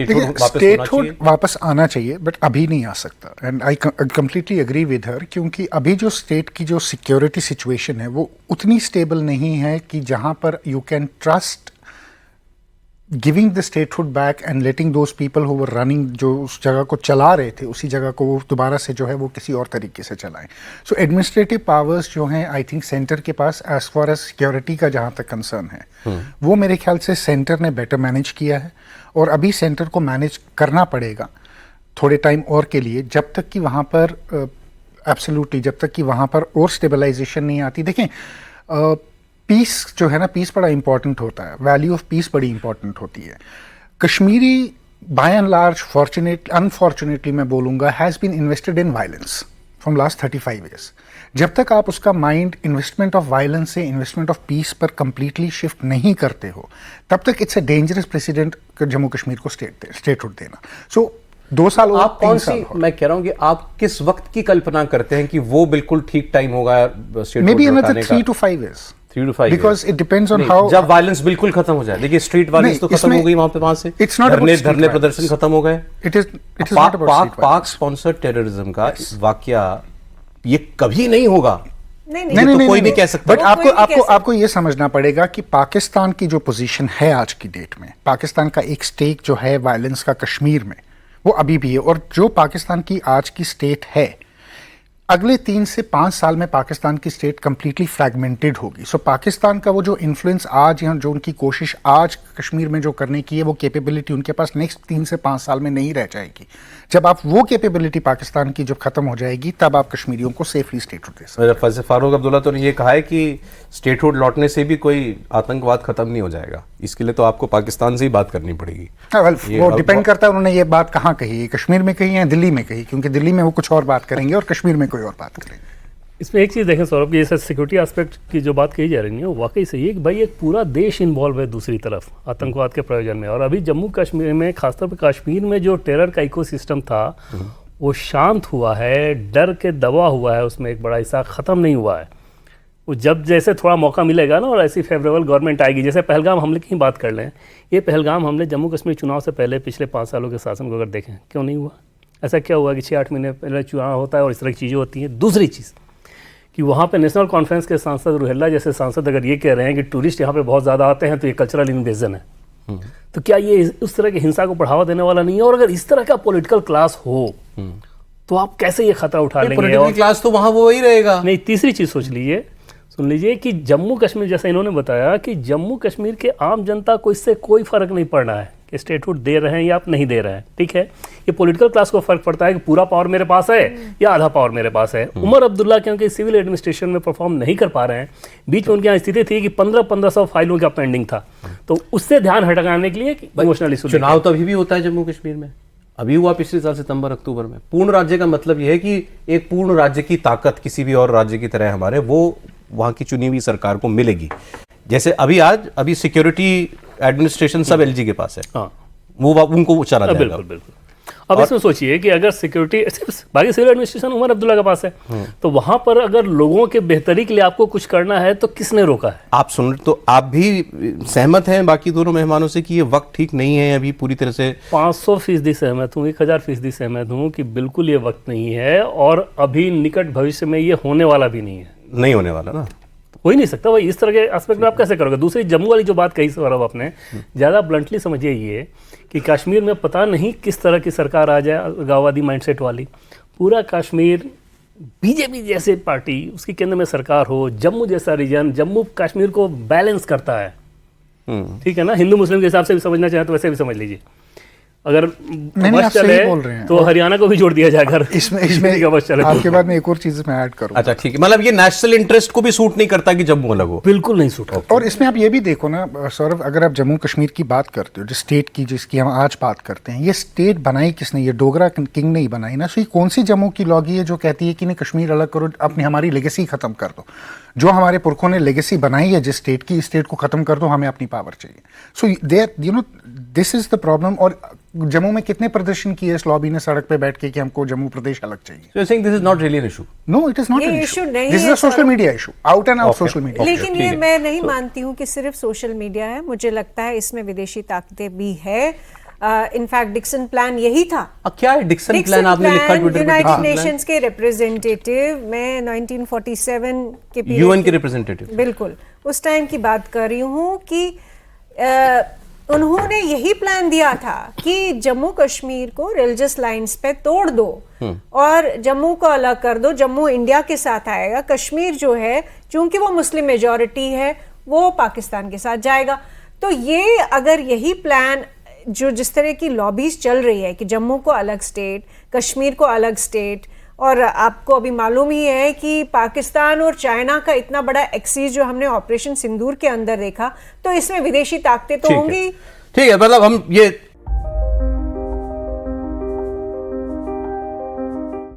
Statehood वापस आना चाहिए, बट अभी नहीं आ सकता। And I completely agree with her, क्योंकि अभी जो स्टेट की जो सिक्योरिटी सिचुएशन है वो उतनी स्टेबल नहीं है कि जहां पर you can trust giving the statehood back and letting those people who were running, जो उस जगह को चला रहे थे उसी जगह को वो दोबारा से जो है वो किसी और तरीके से चलाएं। सो एडमिनिस्ट्रेटिव पावर्स जो हैं आई थिंक सेंटर के पास एज फार एज सिक्योरिटी का जहाँ तक कंसर्न है वो मेरे ख्याल से सेंटर ने बेटर मैनेज किया है, और अभी सेंटर को मैनेज करना पड़ेगा थोड़े टाइम और के लिए, जब तक कि वहाँ पर एब्सोल्युटली जब तक कि वहाँ पर और स्टेबलाइजेशन नहीं आती। देखें पीस जो है ना, पीस बड़ा इंपॉर्टेंट होता है, वैल्यू ऑफ पीस बड़ी इंपॉर्टेंट होती है। Kashmiri by and large unfortunately मैं बोलूँगा has been invested in violence from last 35 years. जब तक आप उसका माइंड इन्वेस्टमेंट ऑफ वायलेंस से इन्वेस्टमेंट ऑफ पीस पर कंप्लीटली शिफ्ट नहीं करते हो, तब तक it's a dangerous precedent Jammu Kashmir को स्टेटहुड देना। सो 2 साल और आप कौन सी, मैं कह रहा हूं कि आप किस वक्त की कल्पना करते हैं कि वो बिल्कुल ठीक टाइम होगा may be another 3 to 5 years, 3 to 5 because it depends on how जब वायलेंस बिल्कुल खत्म हो जाए। देखिए स्ट्रीट वायलेंस तो खत्म हो गई वहां पे, वहां से धरने प्रदर्शन खत्म हो गए। it is not about पाक स्पॉन्सर्ड टेररिज्म का वाकया ये कभी नहीं होगा। नहीं, कोई नहीं कह सकता। बट आपको ये समझना पड़ेगा कि पाकिस्तान की जो पोजीशन है आज की डेट में, पाकिस्तान का एक स्टेक जो है वायलेंस का कश्मीर में, वो अभी भी है। और जो पाकिस्तान की आज की स्टेट है, अगले 3 से 5 साल में पाकिस्तान की स्टेट कंप्लीटली फ्रैगमेंटेड होगी। सो पाकिस्तान का वो जो इन्फ्लुएंस आज या जो उनकी कोशिश आज कश्मीर में जो करने की है, वो कैपेबिलिटी उनके पास नेक्स्ट 3 से 5 साल में नहीं रह जाएगी। जब आप वो कैपेबिलिटी पाकिस्तान की जब खत्म हो जाएगी, तब आप कश्मीरियों को सेफली स्टेटहुड दे सकते हैं। फारूक अब्दुल्ला तो ने ये कहा है कि स्टेटहुड लौटने से भी कोई आतंकवाद खत्म नहीं हो जाएगा, इसके लिए तो आपको पाकिस्तान से ही बात करनी पड़ेगी। वो डिपेंड करता है उन्होंने ये बात कहाँ कही, कश्मीर में कही या दिल्ली में कही, क्योंकि दिल्ली में वो कुछ और बात करेंगे और कश्मीर में कोई और बात करेंगे। इसमें एक चीज़ देखें सौरभ की, जैसे सिक्योरिटी एस्पेक्ट की जो बात कही जा रही है वो वाकई सही है कि भाई एक पूरा देश इन्वॉल्व है दूसरी तरफ आतंकवाद के प्रयोजन में। और अभी जम्मू कश्मीर में, खासतौर पर कश्मीर में जो टेरर का इकोसिस्टम था वो शांत हुआ है, डर के दबा हुआ है, उसमें एक बड़ा हिस्सा ख़त्म नहीं हुआ है। वो जब जैसे थोड़ा मौका मिलेगा ना और ऐसी फेवरेबल गवर्नमेंट आएगी, जैसे पहलगाम हमले की बात कर लें, ये पहलगाम हमले जम्मू कश्मीर चुनाव से पहले पिछले 5 सालों के शासन को अगर देखें, क्यों नहीं हुआ? ऐसा क्या हुआ कि 6-8 महीने पहले चुनाव होता है और इस तरह की चीज़ें होती हैं। दूसरी चीज़ कि वहाँ पे नेशनल कॉन्फ्रेंस के सांसद रुहेल्ला जैसे सांसद अगर ये कह रहे हैं कि टूरिस्ट यहाँ पे बहुत ज़्यादा आते हैं तो ये कल्चरल इन्वेजन है, तो क्या ये उस तरह की हिंसा को बढ़ावा देने वाला नहीं है? और अगर इस तरह का पॉलिटिकल क्लास हो तो आप कैसे ये खतरा उठा लेंगे? पॉलिटिकल क्लास तो वहाँ वो ही रहेगा। नहीं, तीसरी चीज़ सोच लीजिए, सुन लीजिए कि जम्मू कश्मीर, जैसा इन्होंने बताया कि जम्मू कश्मीर के आम जनता को इससे कोई फर्क नहीं पड़ रहा है कि स्टेटहुड दे रहे हैं या आप नहीं दे रहे हैं, ठीक है। ये पॉलिटिकल क्लास को फर्क पड़ता है कि पूरा पावर मेरे पास है या आधा पावर मेरे पास है। उमर अब्दुल्ला क्योंकि सिविल एडमिनिस्ट्रेशन में परफॉर्म नहीं कर पा रहे हैं, बीच में उनकी यहाँ स्थिति थी कि 1500 फाइलों का पेंडिंग था, तो उससे ध्यान हटाने के लिए इमोशनल इशू। चुनाव तो अभी भी होता है जम्मू कश्मीर में, अभी हुआ पिछले साल सितंबर अक्टूबर में। पूर्ण राज्य का मतलब यह है कि एक पूर्ण राज्य की ताकत किसी भी और राज्य की तरह हमारे वो वहाँ की चुनी हुई सरकार को मिलेगी। जैसे अभी सिक्योरिटी एडमिनिस्ट्रेशन सब एलजी के पास है, हाँ, वो उनको चला जाएगा। बिल्कुल बिल्कुल। अब इसमें सोचिए कि अगर सिक्योरिटी बाकी सिविल एडमिनिस्ट्रेशन उमर अब्दुल्ला के पास है, तो वहां पर अगर लोगों के बेहतरी के लिए आपको कुछ करना है तो किसने रोका है? आप सुन, तो आप भी सहमत हैं बाकी दोनों मेहमानों से कि ये वक्त ठीक नहीं है अभी पूरी तरह से? 500% सहमत हूँ, 1000% सहमत हूँ कि बिल्कुल ये वक्त नहीं है, और अभी निकट भविष्य में ये होने वाला भी नहीं है। नहीं होने वाला ना, हो ही नहीं सकता भाई। इस तरह के एस्पेक्ट में आप कैसे करोगे? दूसरी जम्मू वाली जो बात कही सौरभ आपने, ज़्यादा ब्लंटली समझिए ये कि कश्मीर में पता नहीं किस तरह की सरकार आ जाए, गांववादी माइंडसेट वाली। पूरा कश्मीर बीजेपी जैसे पार्टी, उसकी केंद्र में सरकार हो, जम्मू जैसा रीजन, जम्मू कश्मीर को बैलेंस करता है, ठीक है ना। हिंदू मुस्लिम के हिसाब से भी समझना चाहें तो वैसे भी समझ लीजिए। अगर बस चले तो हरियाणा को भी जोड़ दिया जाएगा इसमें बस चले। आपके बाद में एक और चीज मैं ऐड करूँ। अच्छा ठीक है, मतलब ये नेशनल इंटरेस्ट को भी सूट नहीं करता कि जम्मू अलग हो? बिल्कुल नहीं सूट करता। और इसमें आप ये भी देखो ना सौरभ, अगर आप जम्मू कश्मीर की बात करते हो, जो स्टेट की जिसकी हम आज बात करते हैं, ये स्टेट बनाई किसने? ये डोगरा किंग नहीं बनाई ना। सो ये कौन सी जम्मू की लॉगी है जो कहती है कि नहीं कश्मीर अलग करो, अपनी हमारी लेगेसी खत्म कर दो? जो हमारे पुरखों ने लेगेसी बनाई है जिस स्टेट की, स्टेट को खत्म कर दो, हमें अपनी पावर चाहिए। So there you know this is the problem. और जम्मू में कितने प्रदर्शन किए इस लॉबी ने सड़क पे बैठ के कि हमको जम्मू प्रदेश अलग चाहिए? So you're saying this is not really an issue? No, it is not an issue. This is a social media issue, out and out social media. लेकिन ये मैं नहीं मानती हूँ कि सिर्फ सोशल मीडिया है। मुझे लगता है इसमें विदेशी ताकतें भी है। इनफैक्ट डिक्सन प्लान यही था। क्या है डिक्सन प्लान? आपने लिखा ट्विटर पे यूनाइटेड नेशंस के रिप्रेजेंटेटिव, मैं 1947 के यूएन के रिप्रेजेंटेटिव, बिल्कुल उस टाइम की बात कर रही हूँ कि उन्होंने यही प्लान दिया था कि जम्मू कश्मीर को रिलीजियस लाइंस पे तोड़ दो और जम्मू को अलग कर दो, जम्मू इंडिया के साथ आएगा, कश्मीर जो है चूंकि वो मुस्लिम मेजॉरिटी है वो पाकिस्तान के साथ जाएगा। तो ये अगर यही प्लान जो जिस तरह की लॉबीज चल रही है कि जम्मू को अलग स्टेट, कश्मीर को अलग स्टेट, और आपको अभी मालूम ही है कि पाकिस्तान और चाइना का इतना बड़ा एक्सीज जो हमने ऑपरेशन सिंदूर के अंदर देखा, तो इसमें विदेशी ताकतें तो होंगी। ठीक है, मतलब हम ये